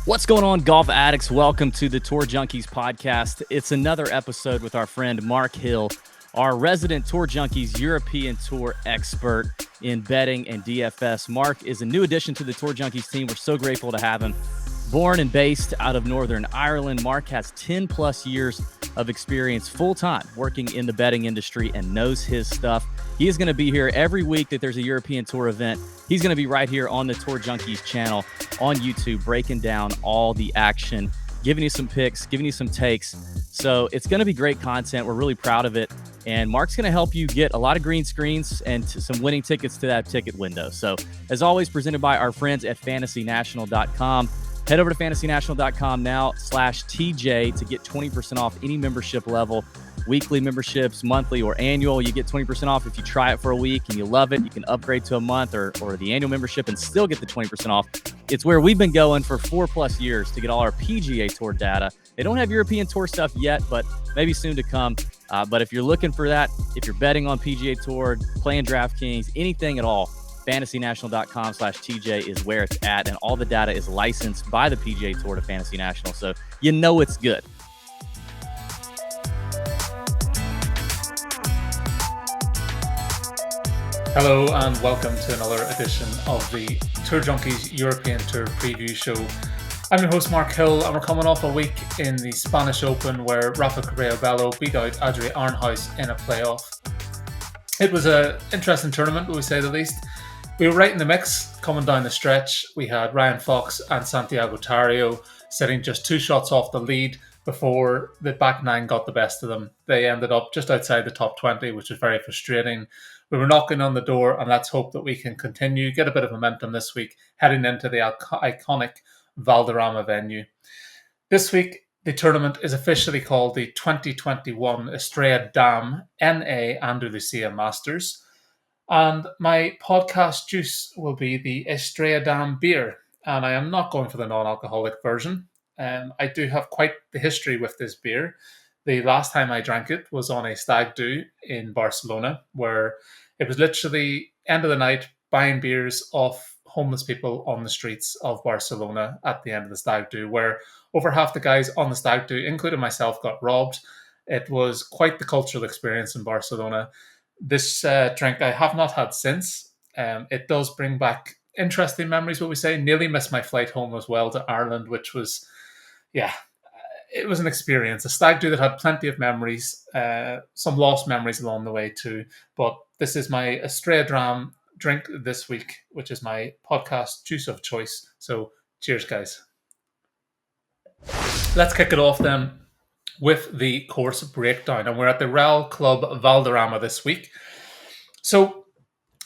What's going on, golf addicts? Welcome to the Tour Junkies podcast. It's another episode with our friend Mark Hill, our resident Tour Junkies European Tour expert in betting and DFS. Mark is a new addition to the Tour Junkies team. We're so grateful to have him. Born and based out of Northern Ireland, Mark has 10 plus years of experience full-time working in the betting industry and knows his stuff. He is going to be here every week that there's a European Tour event. He's going to be right here on the Tour Junkies channel on YouTube, breaking down all the action, giving you some picks, giving you some takes. So it's going to be great content. We're really proud of it. And Mark's going to help you get a lot of green screens and some winning tickets to that ticket window. So as always, presented by our friends at fantasynational.com. Head over to fantasynational.com now/TJ to get 20% off any membership level. Weekly memberships, monthly or annual, you get 20% off if you try it for a week and you love it. You can upgrade to a month or the annual membership and still get the 20% off. It's where we've been going for 4+ years to get all our PGA Tour data. They don't have European Tour stuff yet, but maybe soon to come. But if you're looking for that, if you're betting on PGA Tour, playing DraftKings, anything at all, fantasynational.com/TJ is where it's at, and all the data is licensed by the PGA Tour to Fantasy National, so you know it's good. Hello and welcome to another edition of the Tour Junkies European Tour Preview Show. I'm your host Mark Hill, and we're coming off a week in the Spanish Open where Rafa Carrillo beat out Adri Arnhuis in a playoff. It was an interesting tournament, will we say the least. We were right in the mix coming down the stretch. We had Ryan Fox and Santiago Tarrio sitting just 2 shots off the lead before the back nine got the best of them. They ended up just outside the top 20, which was very frustrating. We were knocking on the door, and let's hope that we can continue, get a bit of momentum this week, heading into the iconic Valderrama venue. This week, the tournament is officially called the 2021 Estrella Damm NA Andalucia Masters. And my podcast juice will be the Estrella Damm beer. And I am not going for the non-alcoholic version. I do have quite the history with this beer. The last time I drank it was on a stag do in Barcelona, where it was literally end of the night buying beers off homeless people on the streets of Barcelona at the end of the stag do, where over half the guys on the stag do, including myself, got robbed. It was quite the cultural experience in Barcelona. This drink I have not had since. It does bring back interesting memories, what we say. Nearly missed my flight home as well to Ireland, which was, it was an experience. A stag do that had plenty of memories, some lost memories along the way too. But this is my Estrella Damm drink this week, which is my podcast juice of choice. So cheers, guys. Let's kick it off then with the course breakdown, and we're at the Real Club Valderrama this week. So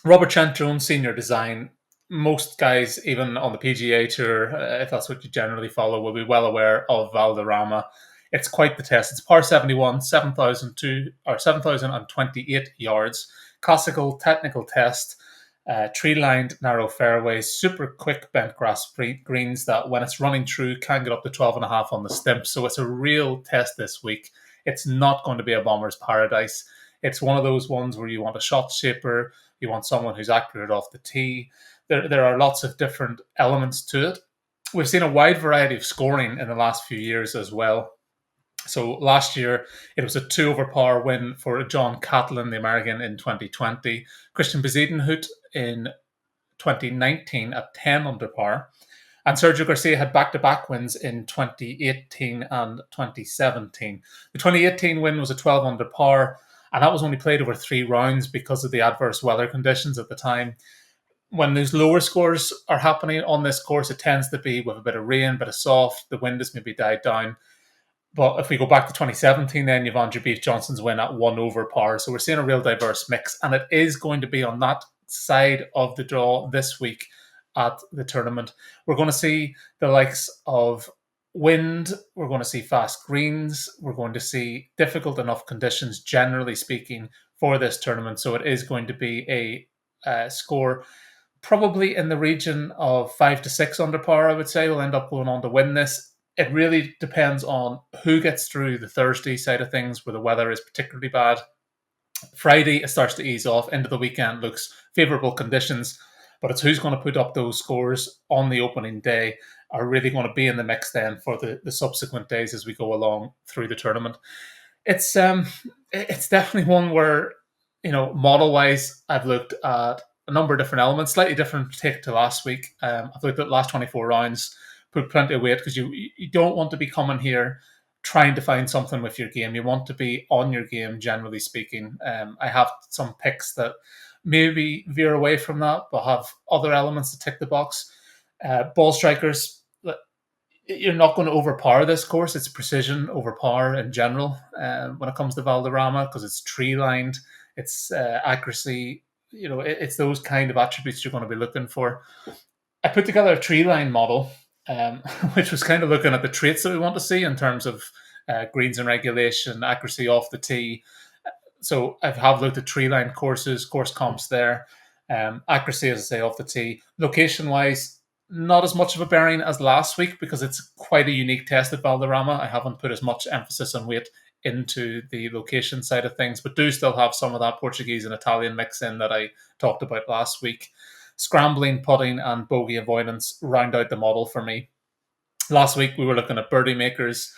Robert Centrone Senior Design, most guys even on the PGA Tour, if that's what you generally follow, will be well aware of Valderrama. It's quite the test. It's par 71, 7,028 yards, classical technical test, tree-lined narrow fairways, super quick bent grass greens that when it's running through can get up to 12.5 on the stimp. So it's a real test this week. It's not going to be a bomber's paradise. It's one of those ones where you want a shot shaper, you want someone who's accurate off the tee. There are lots of different elements to it. We've seen a wide variety of scoring in the last few years as well. So last year, it was a 2 over par win for John Catlin, the American, in 2020. Christian Bezuidenhout in 2019 at 10 under par. And Sergio Garcia had back-to-back wins in 2018 and 2017. The 2018 win was a 12 under par, and that was only played over 3 rounds because of the adverse weather conditions at the time. When those lower scores are happening on this course, it tends to be with a bit of rain, a bit of soft, the wind has maybe died down. But if we go back to 2017, then you've Andrew Beef Johnson's win at 1 over par. So we're seeing a real diverse mix, and it is going to be on that side of the draw this week at the tournament. We're going to see the likes of wind, we're going to see fast greens, we're going to see difficult enough conditions, generally speaking, for this tournament. So it is going to be a score probably in the region of 5 to 6 under par, I would say, will end up going on to win this. It really depends on who gets through the Thursday side of things, where the weather is particularly bad. Friday, it starts to ease off. Into the weekend looks favourable conditions, but it's who's going to put up those scores on the opening day. are really going to be in the mix then for the subsequent days as we go along through the tournament. It's definitely one where, model wise, I've looked at a number of different elements, slightly different take to last week. I've looked at the last 24 rounds, put plenty of weight because you don't want to be coming here trying to find something with your game. You want to be on your game, generally speaking. I have some picks that maybe veer away from that, but have other elements to tick the box. Ball strikers, you're not going to overpower this course. It's precision over power in general when it comes to Valderrama, because it's tree lined, it's accuracy. It's those kind of attributes you're going to be looking for. I put together a tree line model, which was kind of looking at the traits that we want to see in terms of greens and regulation, accuracy off the tee. So I have looked at tree line courses, course comps there. Accuracy, as I say, off the tee. Location wise, not as much of a bearing as last week because it's quite a unique test at Valderrama. I haven't put as much emphasis on weight into the location side of things, but do still have some of that Portuguese and Italian mix in that I talked about last week. Scrambling, putting, and bogey avoidance round out the model for me. Last week, we were looking at birdie makers,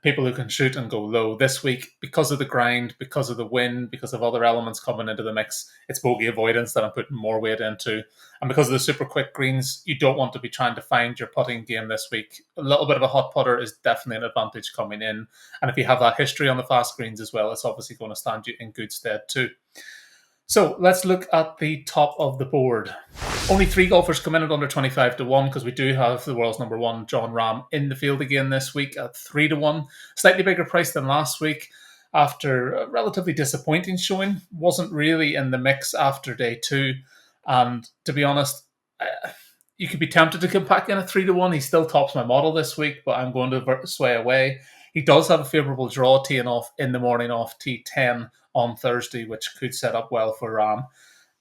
people who can shoot and go low. This week, because of the grind, because of the wind, because of other elements coming into the mix, it's bogey avoidance that I'm putting more weight into. And because of the super quick greens, you don't want to be trying to find your putting game this week. A little bit of a hot putter is definitely an advantage coming in. And if you have that history on the fast greens as well, it's obviously going to stand you in good stead too. So let's look at the top of the board. Only 3 golfers come in at under 25 to 1 because we do have the world's number 1, Jon Rahm, in the field again this week at 3 to 1. Slightly bigger price than last week after a relatively disappointing showing. Wasn't really in the mix after day 2. And to be honest, you could be tempted to come back in at 3 to 1. He still tops my model this week, but I'm going to sway away. He does have a favourable draw teeing off in the morning off T10 on Thursday, which could set up well for Rahm.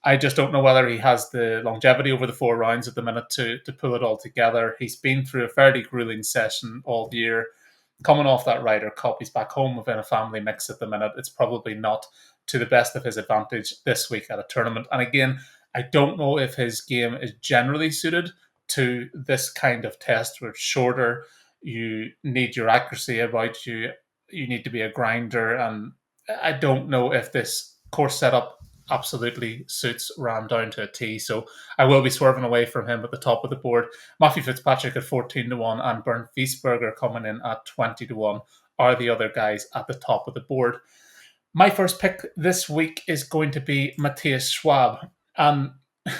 I just don't know whether he has the longevity over the 4 rounds at the minute to pull it all together. He's been through a fairly grueling session all year. Coming off that Ryder Cup, he's back home within a family mix at the minute. It's probably not to the best of his advantage this week at a tournament. And again, I don't know if his game is generally suited to this kind of test where it's shorter. You need your accuracy about you. You need to be a grinder. And I don't know if this course setup absolutely suits Rahm down to a T. So I will be swerving away from him at the top of the board. Matthew Fitzpatrick at 14 to 1 and Bernd Wiesberger coming in at 20 to 1 are the other guys at the top of the board. My first pick this week is going to be Matthias Schwab. And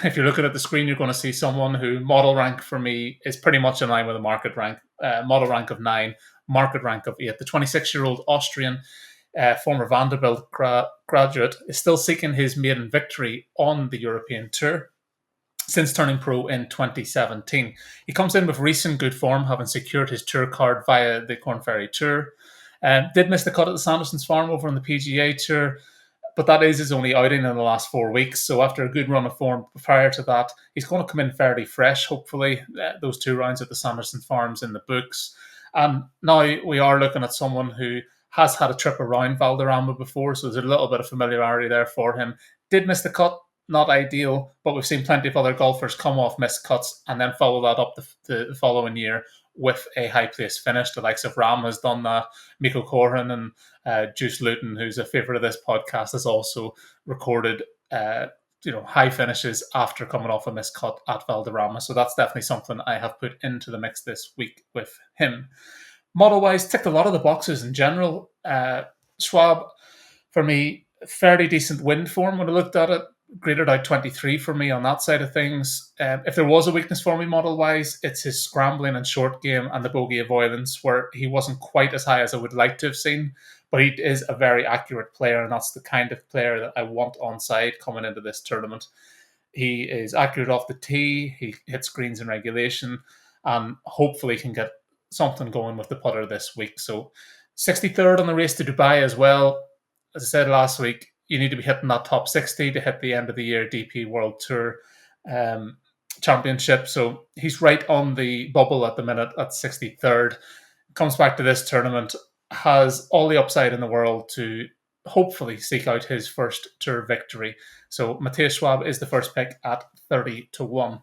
if you're looking at the screen, you're going to see someone who model rank for me is pretty much in line with a market rank. Model rank of 9, market rank of 8. The 26-year-old Austrian former Vanderbilt graduate is still seeking his maiden victory on the European Tour since turning pro in 2017. He comes in with recent good form, having secured his tour card via the Corn Ferry Tour. Did miss the cut at the Sanderson's Farm over on the PGA Tour, but that is his only outing in the last 4 weeks. So after a good run of form prior to that, he's going to come in fairly fresh, hopefully. Those 2 rounds at the Sanderson Farms in the books. And now we are looking at someone who has had a trip around Valderrama before, so there's a little bit of familiarity there for him. Did miss the cut, not ideal, but we've seen plenty of other golfers come off missed cuts and then follow that up the following year with a high place finish. The likes of Rahm has done that. Miko Corrin and Juice Luton, who's a favourite of this podcast, has also recorded high finishes after coming off a missed cut at Valderrama. So that's definitely something I have put into the mix this week with him. Model-wise, ticked a lot of the boxes in general. Schwab, for me, fairly decent wind form when I looked at it. Graded out 23 for me on that side of things. If there was a weakness for me model-wise, it's his scrambling and short game and the bogey avoidance, where he wasn't quite as high as I would like to have seen. But he is a very accurate player, and that's the kind of player that I want on side coming into this tournament. He is accurate off the tee. He hits greens in regulation, and hopefully can get something going with the putter this week. So 63rd on the race to Dubai as well. As I said last week, you need to be hitting that top 60 to hit the end of the year DP World Tour Championship. So he's right on the bubble at the minute at 63rd. Comes back to this tournament, has all the upside in the world to hopefully seek out his first Tour victory. So Matthias Schwab is the first pick at 30 to 1.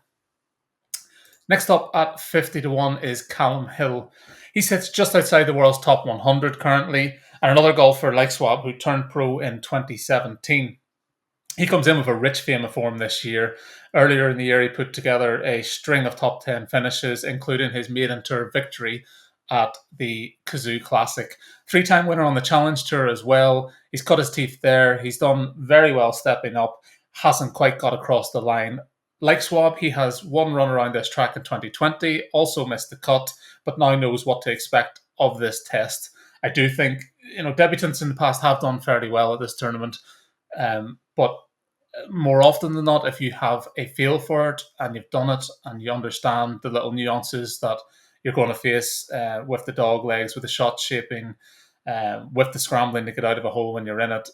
Next up at 50-1 is Callum Hill. He sits just outside the world's top 100 currently, and another golfer like Schwab who turned pro in 2017. He comes in with a rich vein of form this year. Earlier in the year, he put together a string of top 10 finishes, including his maiden tour victory at the Kazoo Classic. Three-time winner on the Challenge Tour as well. He's cut his teeth there. He's done very well stepping up. Hasn't quite got across the line. Like Schwab, he has one run around this track in 2020, also missed the cut, but now knows what to expect of this test. I do think, debutants in the past have done fairly well at this tournament. But more often than not, if you have a feel for it and you've done it and you understand the little nuances that you're going to face with the dog legs, with the shot shaping, with the scrambling to get out of a hole when you're in it,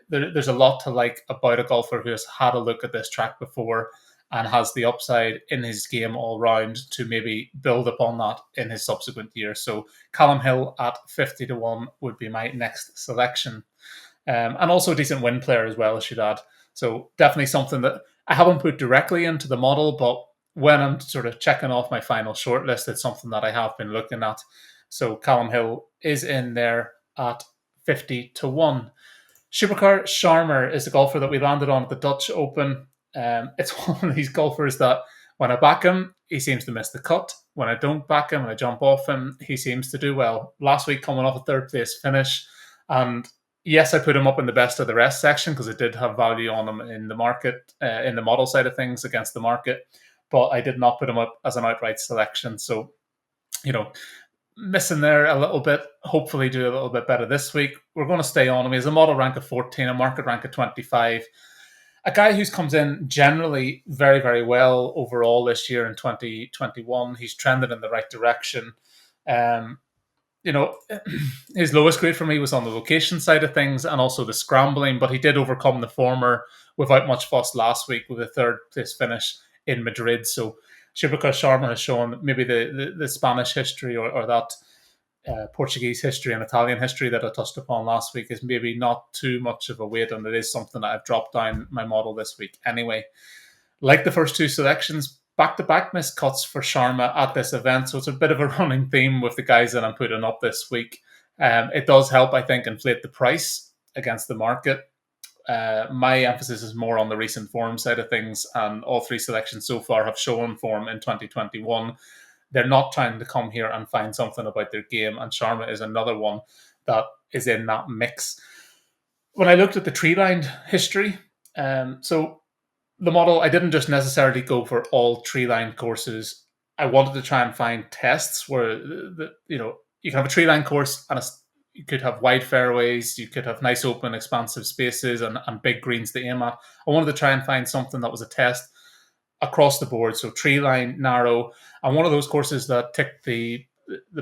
there's a lot to like about a golfer who has had a look at this track before and has the upside in his game all round to maybe build upon that in his subsequent year. So Callum Hill at 50-1 would be my next selection. And also a decent win player as well, I should add. So definitely something that I haven't put directly into the model, but when I'm sort of checking off my final shortlist, it's something that I have been looking at. So Callum Hill is in there at 50-1. Shubhankar Sharma is the golfer that we landed on at the Dutch Open. It's one of these golfers that when I back him, he seems to miss the cut. When I don't back him and I jump off him, he seems to do well. Last week, coming off a third place finish, and yes, I put him up in the best of the rest section because it did have value on him in the market, in the model side of things against the market, but I did not put him up as an outright selection. So, missing there a little bit. Hopefully do a little bit better this week. We're going to stay on him. He has a model rank of 14, a market rank of 25. A guy who's comes in generally very, very well overall this year in 2021. He's trended in the right direction. His lowest grade for me was on the location side of things and also the scrambling, but he did overcome the former without much fuss last week with a third place finish in Madrid. So Shubhankar Sharma has shown maybe the Spanish history or that Portuguese history and Italian history that I touched upon last week is maybe not too much of a weight, and it is something that I've dropped down my model this week anyway. Like the first two selections, back-to-back missed cuts for Sharma at this event, so it's a bit of a running theme with the guys that I'm putting up this week. It does help, I think, inflate the price against the market. My emphasis is more on the recent form side of things, and all three selections so far have shown form in 2021. They're not trying to come here and find something about their game, and Sharma is another one that is in that mix. When I looked at the tree-lined history, so the model, I didn't just necessarily go for all tree-lined courses. I wanted to try and find tests where you can have a tree-lined course and you could have wide fairways, you could have nice open expansive spaces and big greens to aim at. I wanted to try and find something that was a test across the board. So tree line, narrow, and one of those courses that ticked the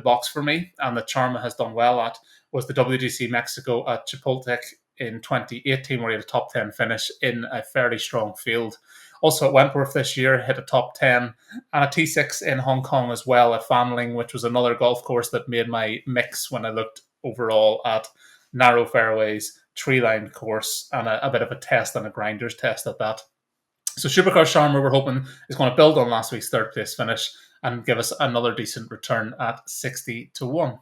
box for me and that Sharma has done well at was the WGC Mexico at Chapultepec in 2018, where he had a top 10 finish in a fairly strong field. Also at Wentworth this year, hit a top 10 and a T6 in Hong Kong as well at Fanling, which was another golf course that made my mix when I looked overall at narrow fairways, tree-lined course, and a bit of a test and a grinders test at that. So Shubhankar Sharma, we're hoping, is going to build on last week's third place finish and give us another decent return at 60-1.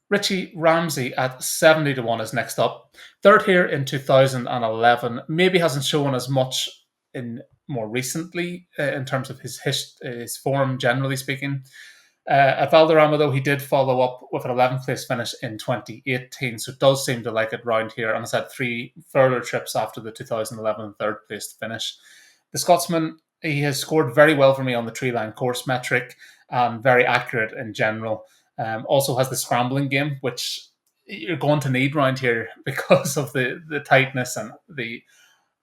Richie Ramsay at 70-1 is next up. Third here in 2011. Maybe hasn't shown as much in more recently in terms of his form, generally speaking. At Valderrama, though, he did follow up with an 11th place finish in 2018, so does seem to like it round here, and has had 3 further trips after the 2011 third place finish. The Scotsman, he has scored very well for me on the tree line course metric, and very accurate in general. Also has the scrambling game, which you're going to need round here because of the tightness and the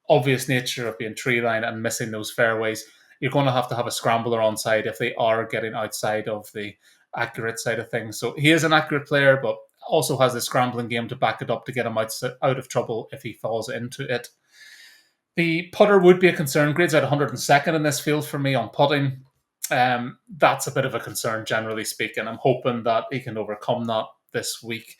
obvious nature of being tree line and missing those fairways. You're going to have a scrambler on side if they are getting outside of the accurate side of things. So he is an accurate player, but also has the scrambling game to back it up to get him out of trouble if he falls into it. The putter would be a concern. Grades at 102nd in this field for me on putting. That's a bit of a concern, generally speaking. I'm hoping that he can overcome that this week.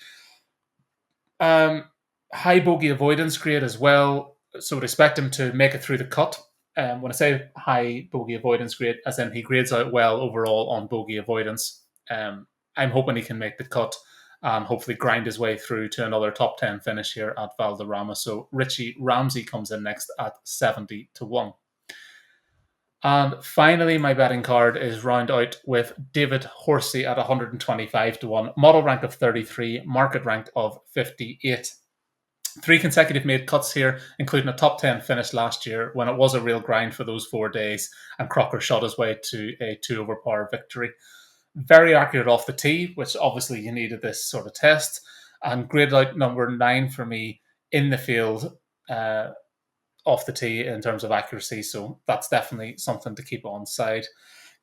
High bogey avoidance grade as well. So would expect him to make it through the cut. When I say high bogey avoidance grade, as in he grades out well overall on bogey avoidance. I'm hoping he can make the cut and hopefully grind his way through to another top 10 finish here at Valderrama. So Richie Ramsay comes in next at 70 to 1. And finally, my betting card is round out with David Horsey at 125 to 1, model rank of 33, market rank of 58. 3 consecutive made cuts here, including a top 10 finish last year when it was a real grind for those 4 days, and Crocker shot his way to a 2 over par victory. Very accurate off the tee, which obviously you needed this sort of test, and graded out number 9 for me in the field off the tee in terms of accuracy, so that's definitely something to keep on side.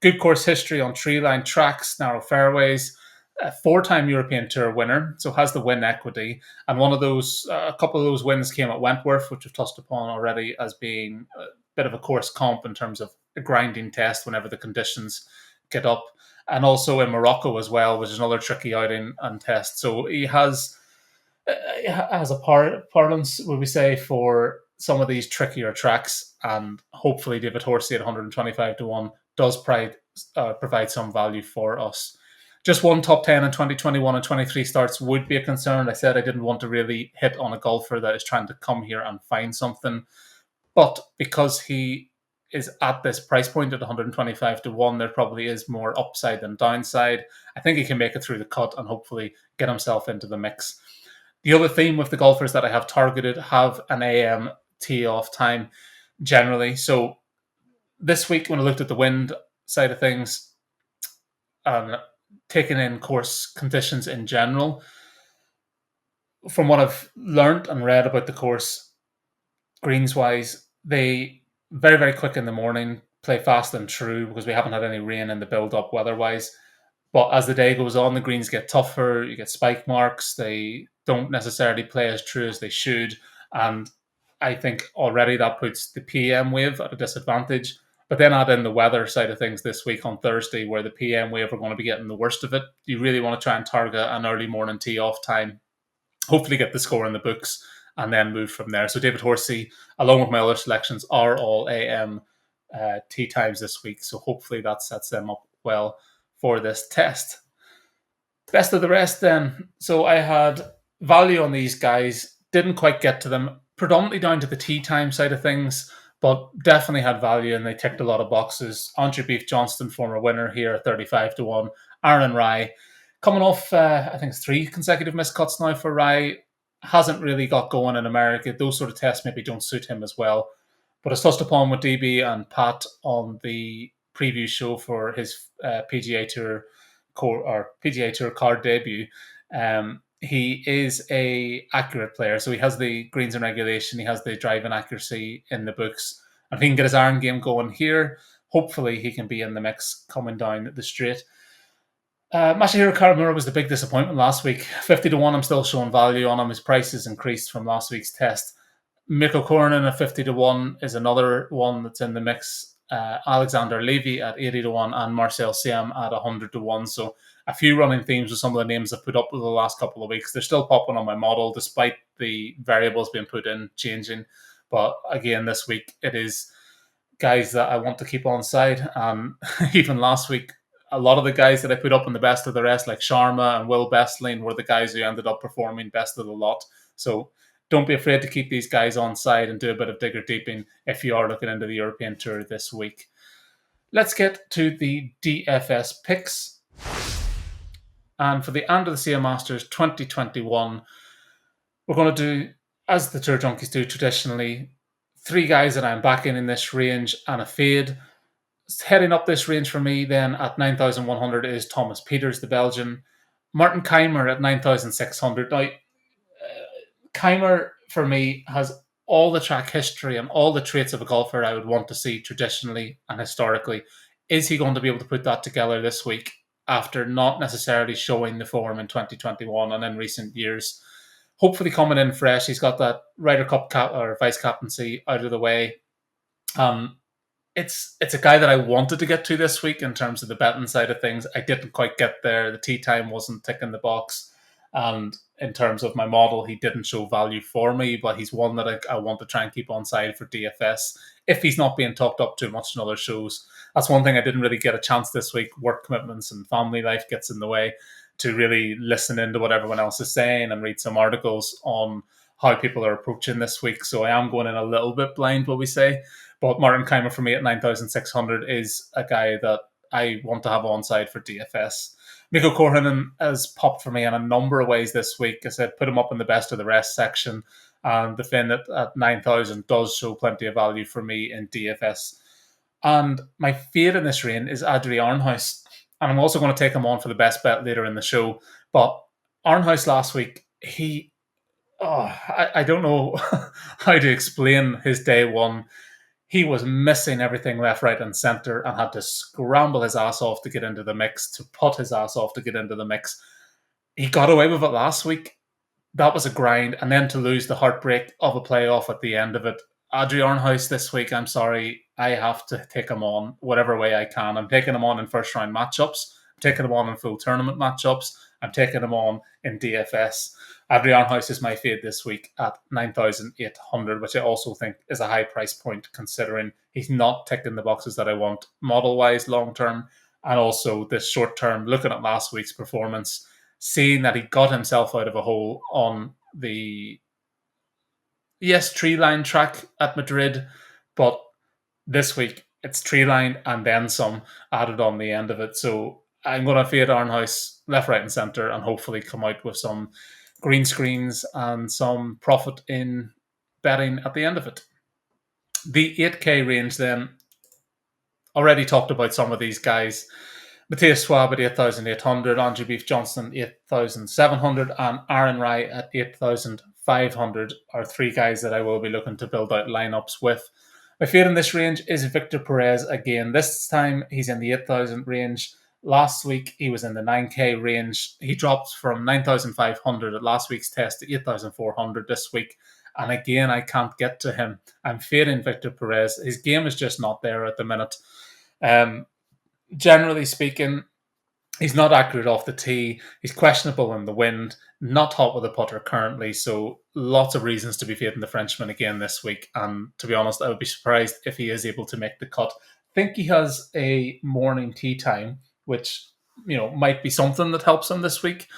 Good course history on tree-lined tracks, narrow fairways, a 4-time European Tour winner, so has the win equity, and a couple of those wins came at Wentworth, which we've touched upon already as being a bit of a course comp in terms of a grinding test whenever the conditions get up, and also in Morocco as well, which is another tricky outing and test. So he has a parlance, would we say, for some of these trickier tracks, and hopefully David Horsey at 125 to 1 does provide some value for us. Just one top 10 in 2021 and 23 starts would be a concern. I said I didn't want to really hit on a golfer that is trying to come here and find something, but because he is at this price point at 125 to 1, there probably is more upside than downside. I think he can make it through the cut and hopefully get himself into the mix. The other theme with the golfers that I have targeted have an AM tee off time generally. So this week, when I looked at the wind side of things and taking in course conditions in general, from what I've learned and read about the course, greens wise, they very, very quick in the morning, play fast and true because we haven't had any rain in the build up weather wise. But as the day goes on, the greens get tougher, you get spike marks, they don't necessarily play as true as they should. And I think already that puts the PM wave at a disadvantage. But then add in the weather side of things this week on Thursday, where the PM wave are going to be getting the worst of it. You really want to try and target an early morning tee off time, hopefully get the score in the books, and then move from there. So David Horsey, along with my other selections, are all AM tee times this week. So hopefully that sets them up well for this test. Best of the rest then. So I had value on these guys, didn't quite get to them, predominantly down to the tee time side of things, but definitely had value and they ticked a lot of boxes. Andrew Beef Johnston, former winner here at 35 to 1. Aaron Rye, coming off, I think it's 3 consecutive missed cuts now for Rye. Hasn't really got going in America. Those sort of tests maybe don't suit him as well. But as touched upon with DB and Pat on the preview show for his PGA Tour card debut, he is a accurate player. So he has the greens in regulation, he has the driving accuracy in the books. And if he can get his iron game going here, hopefully he can be in the mix coming down the straight. Masahiro Karamura was the big disappointment last week. 50 to 1, I'm still showing value on him. His price has increased from last week's test. Mikko Korhonen at 50 to 1 is another one that's in the mix. Alexander Levy at 80 to 1 and Marcel Siam at 100 to 1. So a few running themes with some of the names I've put up over the last couple of weeks. They're still popping on my model despite the variables being put in changing. But again, this week it is guys that I want to keep on side. Even last week, a lot of the guys that I put up in the best of the rest, like Sharma and Will Bestling, were the guys who ended up performing best of the lot. So don't be afraid to keep these guys on side and do a bit of digger deeping if you are looking into the European Tour this week. Let's get to the DFS picks. And for the Andalucia Masters 2021, we're going to do, as the Tour Junkies do traditionally, 3 guys that I'm backing in this range and a fade. Heading up this range for me then at 9,100 is Thomas Pieters, the Belgian. Martin Keimer at 9,600. Now, Keimer for me has all the track history and all the traits of a golfer I would want to see traditionally and historically. Is he going to be able to put that together this week after not necessarily showing the form in 2021 and in recent years? Hopefully coming in fresh. He's got that Ryder Cup or vice captaincy out of the way. It's a guy that I wanted to get to this week in terms of the betting side of things. I didn't quite get there. The tee time wasn't ticking the box. And in terms of my model, he didn't show value for me, but he's one that I want to try and keep on side for DFS if he's not being talked up too much in other shows. That's one thing I didn't really get a chance this week. Work commitments and family life gets in the way to really listen into what everyone else is saying and read some articles on how people are approaching this week. So I am going in a little bit blind, will we say. But Martin Keimer for me at 9,600 is a guy that I want to have on side for DFS. Mikko Korhonen has popped for me in a number of ways this week. I said put him up in the best of the rest section. And the Finn at 9,000 does show plenty of value for me in DFS. And my fade in this range is Adri Arnhuis. And I'm also going to take him on for the best bet later in the show. But Arnhuis last week, I don't know how to explain his day one. He was missing everything left, right, and center and had to scramble his ass off to get into the mix, to put his ass off to get into the mix. He got away with it last week. That was a grind. And then to lose the heartbreak of a playoff at the end of it. Adri Arnhuis this week, I'm sorry, I have to take him on whatever way I can. I'm taking him on in first round matchups. I'm taking him on in full tournament matchups. I'm taking him on in DFS. Adri Arnhuis is my fade this week at 9,800, which I also think is a high price point considering he's not ticking the boxes that I want model-wise long-term. And also this short-term, looking at last week's performance, seeing that he got himself out of a hole on the tree line track at Madrid, but this week it's tree line and then some added on the end of it. So I'm going to fade Arnhuis left, right, and centre and hopefully come out with some green screens and some profit in betting at the end of it. The 8K range then, already talked about some of these guys. Matthias Schwab at 8,800, Andrew Beef Johnson 8,700, and Aaron Rye at 8,500 are three guys that I will be looking to build out lineups with. My fade in this range is Victor Perez again. This time he's in the 8,000 range. Last week he was in the 9K range. He dropped from 9,500 at last week's test to 8,400 this week. And again, I can't get to him. I'm fading Victor Perez. His game is just not there at the minute. Generally speaking, he's not accurate off the tee. He's questionable in the wind. Not hot with a putter currently. So lots of reasons to be fading the Frenchman again this week. And to be honest, I would be surprised if he is able to make the cut. I think he has a morning tee time, which might be something that helps him this week.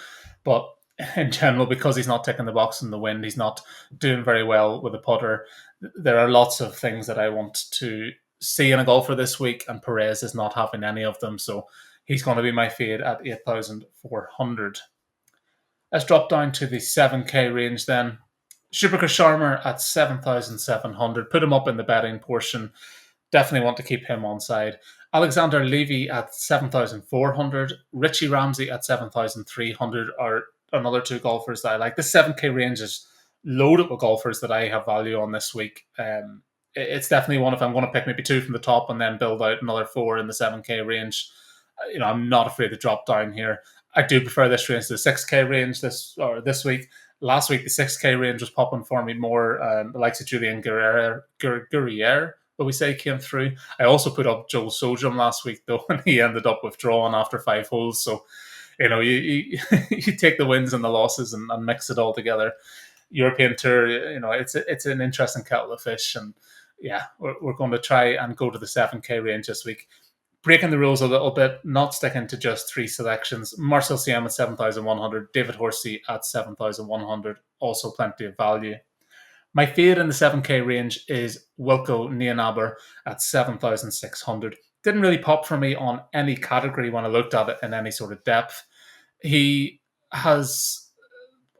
But in general, because he's not ticking the box in the wind, he's not doing very well with a putter. There are lots of things that I want to see in a golfer this week, and Perez is not having any of them. So he's going to be my fade at 8,400. Let's drop down to the 7K range then. Shubhankar Sharma at 7,700. Put him up in the betting portion. Definitely want to keep him on side. Alexander Levy at 7,400. Richie Ramsay at 7,300 are another two golfers that I like. The 7K range is loaded with golfers that I have value on this week. It's definitely one if I'm going to pick maybe two from the top and then build out another four in the 7K range. I'm not afraid to drop down here. I do prefer this range to the 6K range this week. Last week, the 6K range was popping for me more. The likes of Julian Guerriere, but we say came through. I also put up Joel Sojum last week, though, and he ended up withdrawing after 5 holes. So, you you take the wins and the losses and mix it all together. European Tour, it's an interesting kettle of fish. And yeah, we're going to try and go to the 7K range this week. Breaking the rules a little bit, not sticking to just 3 selections. Marcel Siem at 7,100, David Horsey at 7,100, also plenty of value. My fade in the 7K range is Wilco Nienaber at 7,600. Didn't really pop for me on any category when I looked at it in any sort of depth. He has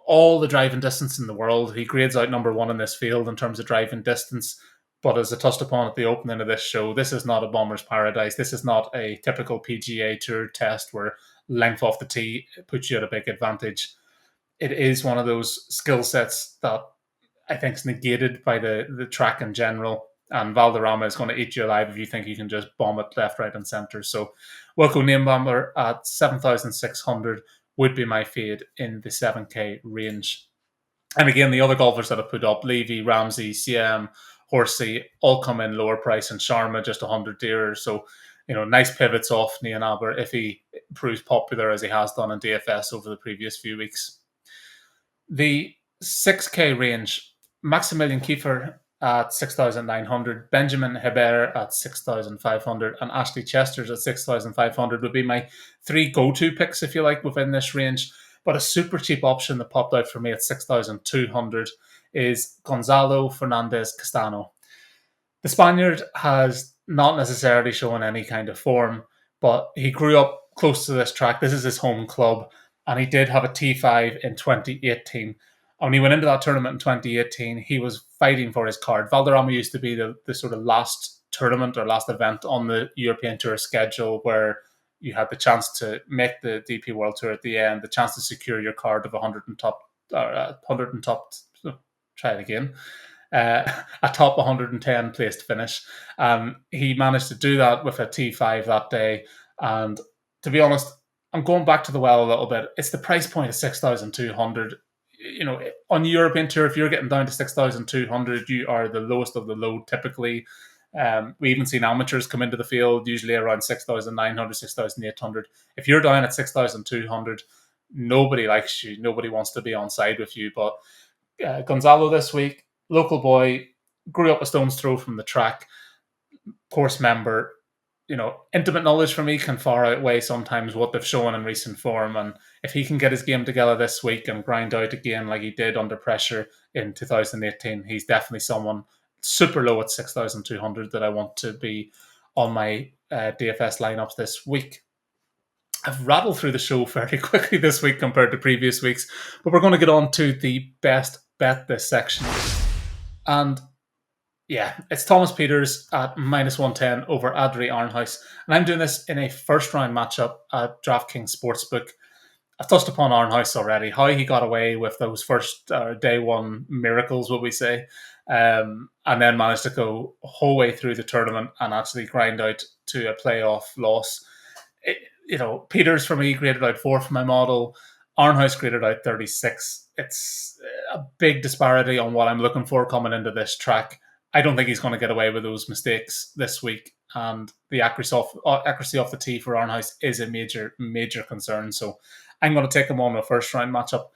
all the driving distance in the world. He grades out number 1 in this field in terms of driving distance. But as I touched upon at the opening of this show, this is not a bomber's paradise. This is not a typical PGA Tour test where length off the tee puts you at a big advantage. It is one of those skill sets that I think is negated by the track in general. And Valderrama is going to eat you alive if you think you can just bomb it left, right, and centre. So Wilco Nienaber at 7,600 would be my fade in the 7K range. And again, the other golfers that I put up, Levy, Ramsey, Siem, Horsey, all come in lower price, and Sharma just 100 dearer. So, nice pivots off Nienaber if he proves popular as he has done in DFS over the previous few weeks. The 6K range, Maximilian Kiefer at 6,900, Benjamin Hebert at 6,500, and Ashley Chester's at 6,500 would be my three go-to picks, if you like, within this range. But a super cheap option that popped out for me at 6,200 is Gonzalo Fernandez Castano. The Spaniard has not necessarily shown any kind of form, but he grew up close to this track. This is his home club, and he did have a T5 in 2018. And when he went into that tournament in 2018, he was fighting for his card. Valderrama used to be the sort of last tournament or last event on the European Tour schedule where you had the chance to make the DP World Tour at the end, the chance to secure your card of 100 and top, try it again. A top 110 place to finish. He managed to do that with a T5 that day. And to be honest, I'm going back to the well a little bit. It's the price point of 6,200. You know, on the European Tour, if you're getting down to 6,200, you are the lowest of the low typically. We even seen amateurs come into the field, usually around 6,900, 6,800. If you're down at 6,200, nobody likes you. Nobody wants to be on side with you. But Gonzalo this week, local boy, grew up a stone's throw from the track, course member. You know, intimate knowledge for me can far outweigh sometimes what they've shown in recent form. And if he can get his game together this week and grind out again like he did under pressure in 2018, he's definitely someone super low at 6,200 that I want to be on my DFS lineups this week. I've rattled through the show fairly quickly this week compared to previous weeks, but we're going to get on to the best bet this section. And yeah, it's Thomas Pieters at -110 over Adri Arnhuis. And I'm doing this in a first round matchup at DraftKings Sportsbook. I've touched upon Arnhuis already, how he got away with those first day one miracles, would we say, and then managed to go a whole way through the tournament and actually grind out to a playoff loss. Pieters for me graded out 4 for my model. Arnhuis graded out 36. It's a big disparity on what I'm looking for coming into this track. I don't think he's going to get away with those mistakes this week, and the accuracy off the tee for Arnhuis is a major, major concern. So I'm going to take him on a first round matchup.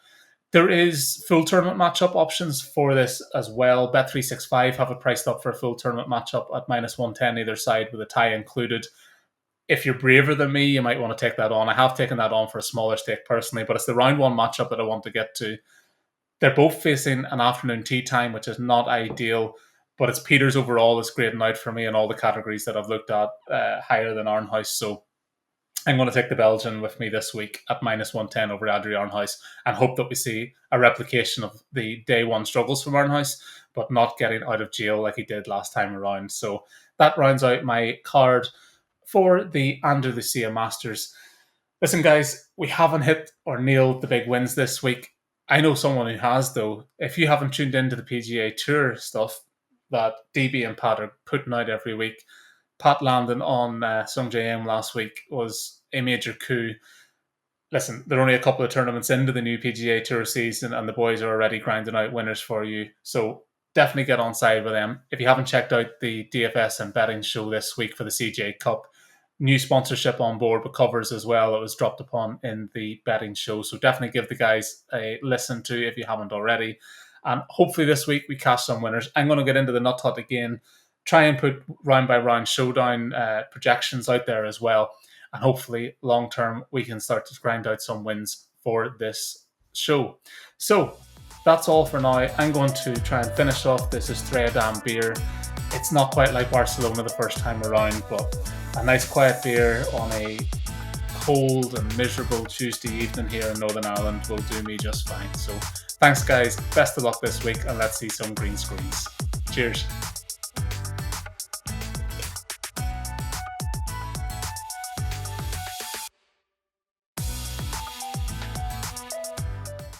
There is full tournament matchup options for this as well. Bet365 have it priced up for a full tournament matchup at -110 either side with a tie included. If you're braver than me, you might want to take that on. I have taken that on for a smaller stake personally, but it's the round one matchup that I want to get to. They're both facing an afternoon tea time, which is not ideal, but it's Pieters overall that's grading out for me in all the categories that I've looked at higher than Arnhuis. So I'm going to take the Belgian with me this week at -110 over Adri Arnhuis and hope that we see a replication of the day one struggles from Arnhuis, but not getting out of jail like he did last time around. So that rounds out my card for the Andalucia Masters. Listen, guys, we haven't hit or nailed the big wins this week. I know someone who has, though. If you haven't tuned into the PGA Tour stuff that DB and Pat are putting out every week, Pat landing on Sungjae last week was a major coup. Listen, they're only a couple of tournaments into the new PGA Tour season, and the boys are already grinding out winners for you. So definitely get on side with them. If you haven't checked out the DFS and betting show this week for the CJ Cup, new sponsorship on board with covers as well. It was dropped upon in the betting show. So definitely give the guys a listen to if you haven't already. And hopefully this week we catch some winners. I'm going to get into the nut hut again, try and put round by round showdown projections out there as well. And hopefully long term we can start to grind out some wins for this show. So that's all for now. I'm going to try and finish off this Estrella Damm beer. It's not quite like Barcelona the first time around, but a nice quiet beer on a cold and miserable Tuesday evening here in Northern Ireland will do me just fine. So thanks, guys. Best of luck this week, and let's see some green screens. Cheers.